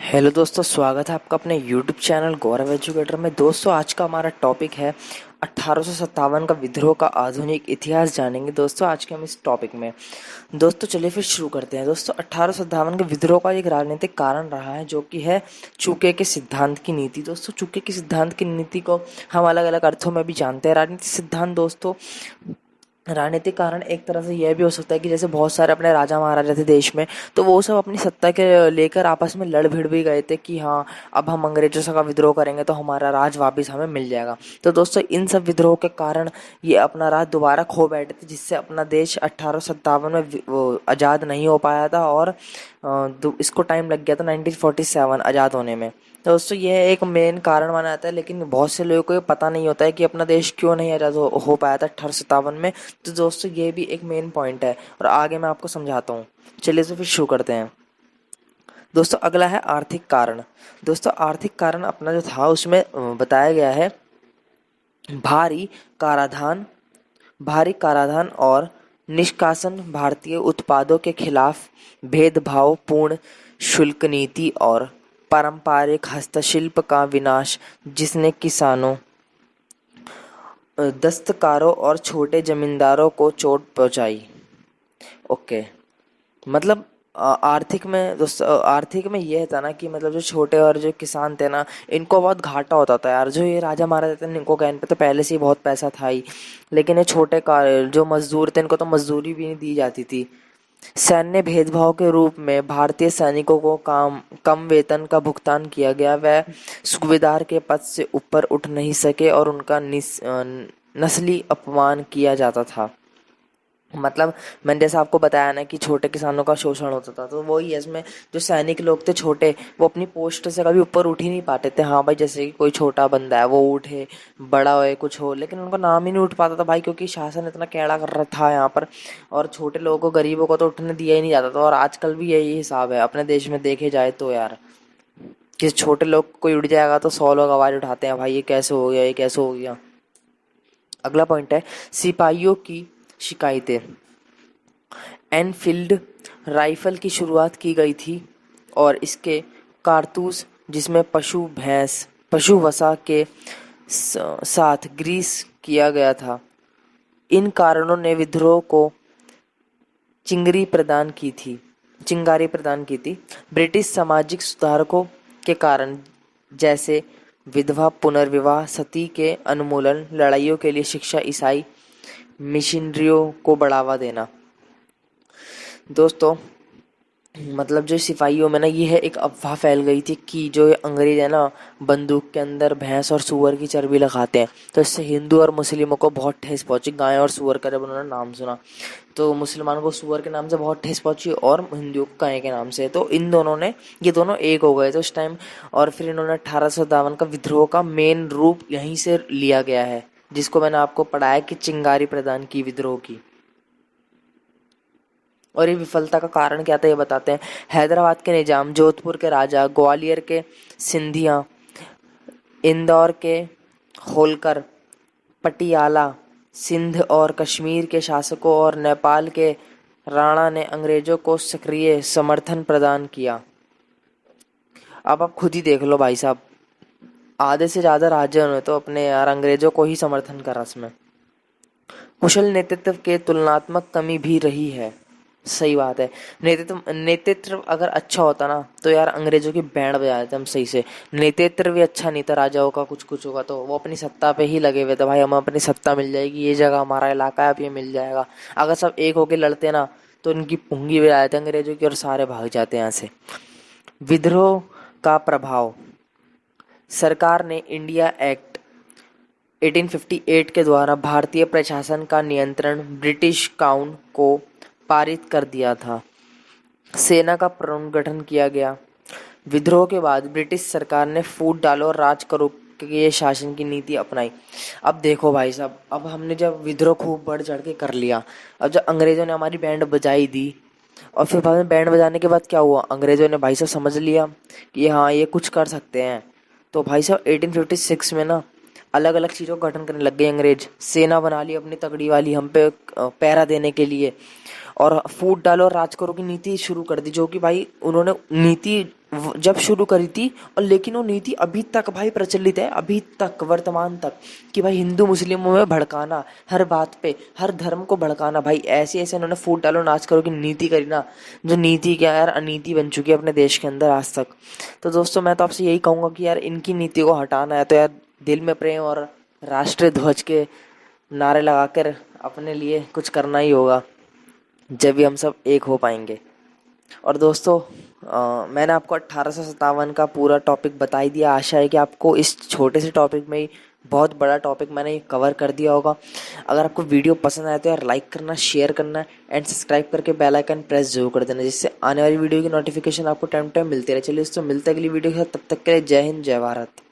Hello दोस्तों, स्वागत है आपका अपने यूट्यूब चैनल गौरव एजुकेटर में। दोस्तों, आज का हमारा टॉपिक है 1857 का विद्रोह का आधुनिक इतिहास जानेंगे। दोस्तों, आज के हम इस टॉपिक में दोस्तों चलिए फिर शुरू करते हैं। दोस्तों, 1857 के विद्रोह का एक राजनीतिक कारण रहा है जो कि है चुके के सिद्धांत की नीति। दोस्तों, चुके के सिद्धांत की नीति को हम अलग अलग अर्थों में भी जानते हैं। राजनीतिक सिद्धांत दोस्तों, राजनीतिक कारण एक तरह से यह भी हो सकता है कि जैसे बहुत सारे अपने राजा महाराजा थे देश में, तो वो सब अपनी सत्ता के लेकर आपस में लड़ भिड़ भी गए थे कि हाँ, अब हम अंग्रेजों से का विद्रोह करेंगे तो हमारा राज वापस हमें मिल जाएगा। तो दोस्तों, इन सब विद्रोह के कारण ये अपना राज दोबारा खो बैठे थे, जिससे अपना देश 1857 में वो आज़ाद नहीं हो पाया था और इसको टाइम लग गया था 1947 आज़ाद होने में। तो दोस्तों, यह एक मेन कारण माना जाता है, लेकिन बहुत से लोगों को ये पता नहीं होता है कि अपना देश क्यों नहीं आज़ाद हो पाया था 1857 में। तो दोस्तों, ये भी एक मेन पॉइंट है और आगे मैं आपको समझाता हूँ। चलिए तो फिर शुरू करते हैं। दोस्तों, अगला है आर्थिक कारण। दोस्तों, आर्थिक कारण अपना जो था उसमें बताया गया है भारी कराधान भारी कराधान और निष्कासन, भारतीय उत्पादों के खिलाफ भेदभावपूर्ण शुल्क नीति और पारंपरिक हस्तशिल्प का विनाश, जिसने किसानों, दस्तकारों और छोटे जमींदारों को चोट पहुंचाई। ओके, मतलब आर्थिक में दोस्तों, आर्थिक में यह था ना कि मतलब जो छोटे और जो किसान थे ना, इनको बहुत घाटा होता था यार। जो ये राजा महाराजा थे इनको कहने पे तो पहले से ही बहुत पैसा था ही, लेकिन ये छोटे का जो मजदूर थे इनको तो मजदूरी भी नहीं दी जाती थी। सैन्य भेदभाव के रूप में भारतीय सैनिकों को कम वेतन का भुगतान किया गया। वह सूबेदार के पद से ऊपर उठ नहीं सके और उनका नस्ली अपमान किया जाता था। मतलब मैंने जैसा आपको बताया ना कि छोटे किसानों का शोषण होता था, तो वही है इसमें। जो सैनिक लोग थे छोटे, वो अपनी पोस्ट से कभी ऊपर उठ ही नहीं पाते थे। हाँ भाई, जैसे कि कोई छोटा बंदा है वो उठे, बड़ा होए, कुछ हो, लेकिन उनका नाम ही नहीं उठ पाता था भाई, क्योंकि शासन इतना कैड़ा कर रहा था यहाँ पर। और छोटे लोगों को, गरीबों को तो उठने दिया ही नहीं जाता था। और आजकल भी यही हिसाब है अपने देश में देखे जाए तो यार, किसी छोटे लोग कोई उठ जाएगा तो 100 लोग आवाज उठाते हैं, भाई ये कैसे हो गया, ये कैसे हो गया। अगला पॉइंट है सिपाहियों की शिकायतें। एनफील्ड राइफल की शुरुआत की गई थी और इसके कारतूस, जिसमें पशु वसा के साथ ग्रीस किया गया था, इन कारणों ने विद्रोह को चिंगारी प्रदान की थी। ब्रिटिश सामाजिक सुधारकों के कारण, जैसे विधवा पुनर्विवाह, सती के उन्मूलन, लड़ाइयों के लिए शिक्षा, ईसाई मिशनरियों को बढ़ावा देना। दोस्तों, मतलब जो सिपाहियों में ना, ये है एक अफवाह फैल गई थी कि जो ये अंग्रेज है ना, बंदूक के अंदर भैंस और सूअर की चर्बी लगाते हैं, तो इससे हिंदू और मुस्लिमों को बहुत ठेस पहुंची। गाय और सूअर का जब उन्होंने नाम सुना, तो मुसलमानों को सूअर के नाम से बहुत ठेस पहुंची और हिंदुओं को गाय के नाम से। तो ये दोनों एक हो गए थे उस टाइम। और फिर इन्होंने 1857 का विद्रोह का मेन रूप यहीं से लिया गया है, जिसको मैंने आपको पढ़ाया कि चिंगारी प्रदान की विद्रोह की। और ये विफलता का कारण क्या था ये बताते हैं। हैदराबाद के निजाम, जोधपुर के राजा, ग्वालियर के सिंधिया, इंदौर के होलकर, पटियाला, सिंध और कश्मीर के शासकों और नेपाल के राणा ने अंग्रेजों को सक्रिय समर्थन प्रदान किया। अब आप खुद ही देख लो भाई साहब, आधे से ज्यादा राज्यों ने तो अपने यार अंग्रेजों को ही समर्थन करा इसमें। कुशल नेतृत्व के तुलनात्मक कमी भी रही है। सही बात है। नेतृत्व अगर अच्छा होता ना, तो यार अंग्रेजों की बैंड बजा देते हम सही से। नेतृत्व भी अच्छा नहीं था राजाओं का, कुछ कुछ होगा, तो वो अपनी सत्ता पे ही लगे हुए थे भाई। हमें अपनी सत्ता मिल जाएगी, ये जगह हमारा इलाका है, अब ये मिल जाएगा। अगर सब एक होके लड़ते ना, तो इनकी पुंगी बजा देते अंग्रेजों की और सारे भाग जाते यहाँ से। विद्रोह का प्रभाव। सरकार ने इंडिया एक्ट 1858 के द्वारा भारतीय प्रशासन का नियंत्रण ब्रिटिश क्राउन को पारित कर दिया था। सेना का पुनर्गठन किया गया। विद्रोह के बाद ब्रिटिश सरकार ने फूट डालो और राज करो के शासन की नीति अपनाई। अब देखो भाई साहब, अब हमने जब विद्रोह खूब बढ़ चढ़ के कर लिया, अब जब अंग्रेजों ने हमारी बैंड बजाई दी, और फिर बाद में बैंड बजाने के बाद क्या हुआ, अंग्रेजों ने भाई साहब समझ लिया कि हाँ ये कुछ कर सकते हैं। तो भाई साहब 1856 में ना अलग अलग चीज़ों का गठन करने लग गए अंग्रेज। सेना बना ली अपनी तगड़ी वाली हम पे पहरा देने के लिए, और फूट डालो और राज करो की नीति शुरू कर दी, जो कि भाई उन्होंने नीति जब शुरू करी थी, और लेकिन वो नीति अभी तक भाई प्रचलित है, अभी तक वर्तमान तक, कि भाई हिंदू मुस्लिमों में भड़काना, हर बात पे हर धर्म को भड़काना। भाई ऐसे ऐसे उन्होंने फूट डालो नाच करो की नीति करी ना, जो नीति क्या यार अनीति बन चुकी है अपने देश के अंदर आज तक। तो दोस्तों मैं तो आपसे यही कहूँगा कि यार इनकी नीति को हटाना है तो यार दिल में प्रेम और राष्ट्रीय ध्वज के नारे लगाकर अपने लिए कुछ करना ही होगा, जब भी हम सब एक हो पाएंगे। और दोस्तों मैंने आपको 1857 का पूरा टॉपिक बता ही दिया। आशा है कि आपको इस छोटे से टॉपिक में ही बहुत बड़ा टॉपिक मैंने कवर कर दिया होगा। अगर आपको वीडियो पसंद आए तो यार लाइक करना, शेयर करना एंड सब्सक्राइब करके बेल आइकन प्रेस जरूर कर देना, जिससे आने वाली वीडियो की नोटिफिकेशन आपको टाइम टाइम मिलती रहे। चलिए दोस्तों मिलते हैं अगली वीडियो के साथ, तब तक के लिए जय हिंद जय भारत।